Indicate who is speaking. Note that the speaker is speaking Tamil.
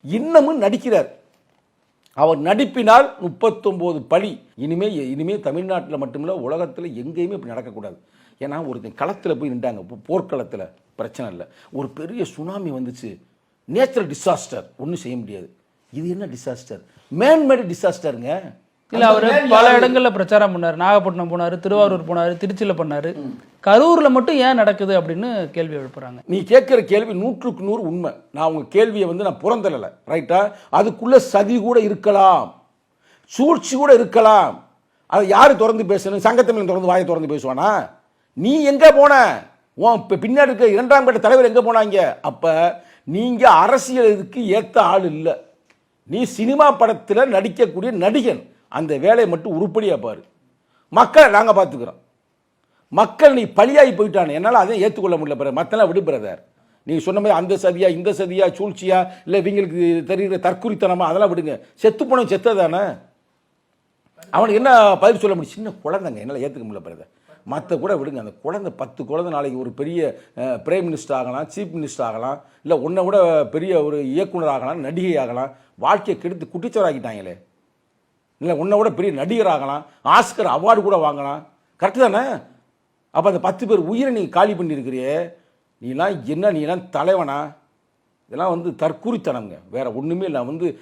Speaker 1: இன்னமும் நடிக்கிறார். அவர் நடிப்பினால் 39 பழி. இனிமே தமிழ்நாட்டில் மட்டுமில்ல உலகத்தில் எங்கேயுமே இப்படி நடக்கக்கூடாது. ஏன்னா ஒருத்தன் களத்தில் போய் நின்றாங்க, போர்க்களத்தில் பிரச்சனை இல்லை, ஒரு பெரிய சுனாமி வந்துச்சு, நேச்சுரல் டிசாஸ்டர், ஒன்றும் செய்ய முடியாது. இது என்ன டிசாஸ்டர்? மேன்மேடு டிசாஸ்டருங்க.
Speaker 2: இல்லை, அவர் பல இடங்களில் பிரச்சாரம் பண்ணார். நாகப்பட்டினம் போனார், திருவாரூர் போனார், திருச்சியில் பண்ணார். கரூரில் மட்டும் ஏன் நடக்குது அப்படின்னு கேள்வி எழுப்புறாங்க.
Speaker 1: நீ கேட்குற கேள்வி 100க்கு 100 உண்மை. நான் உங்கள் கேள்வியை நான் புறந்தள்ளலை, ரைட்டா? அதுக்குள்ளே சதி கூட இருக்கலாம், சூழ்ச்சி கூட இருக்கலாம். அதை யார் திறந்து பேசணும்? சங்கத்தமிழன் திறந்து வாயை திறந்து பேசுவானா? நீ எங்கே போன? இப்போ பின்னாடி இருக்க 2ஆம் கட்ட தலைவர் எங்கே போனாங்க? அப்போ நீங்கள் அரசியலுக்கு ஏற்ற ஆள் இல்லை. நீ சினிமா படத்தில் நடிக்கக்கூடிய நடிகன். அந்த வேலையை மட்டும் உருப்படியாக பாரு. மக்களை நாங்கள் பார்த்துக்கிறோம். மக்கள் நீ பழியாகி போயிட்டானே, என்னால் அதையும் ஏற்றுக்கொள்ள முடியல. பிறகு மற்றெல்லாம் விடுபிறதார். நீங்கள் சொன்ன மாதிரி அந்த சதியா இந்த சதியா சூழ்ச்சியா இல்லை இவங்களுக்கு தெரிகிற தற்குறித்தனமா அதெல்லாம் விடுங்க. செத்து போனவன் செத்ததானே, அவனுக்கு என்ன பதில் சொல்ல முடியும்? சின்ன குழந்தைங்க, என்னால் ஏற்றுக்க முடியல. பிறகு மற்ற கூட விடுங்க. அந்த குழந்தை 10 குழந்தை நாளைக்கு ஒரு பெரிய பிரைம் மினிஸ்டர் ஆகலாம், சீஃப் மினிஸ்டர் ஆகலாம், இல்லை ஒன்றை விட பெரிய ஒரு இயக்குனர் ஆகலாம், நடிகை ஆகலாம். வாழ்க்கையை கெடுத்து குட்டிச்சோராக்கிட்டாங்களே. இல்லை ஒன்றை விட பெரிய நடிகர் ஆகலாம், ஆஸ்கர் அவார்டு கூட வாங்கலாம். கரெக்டு தானே? அப்போ அந்த 10 பேர் உயிரை நீங்கள் காலி பண்ணியிருக்கிறியே, நீலாம் என்ன, நீலாம் தலைவனா? இதெல்லாம் தற்குறித்தனம்ங்க, வேற ஒன்றுமே இல்லை.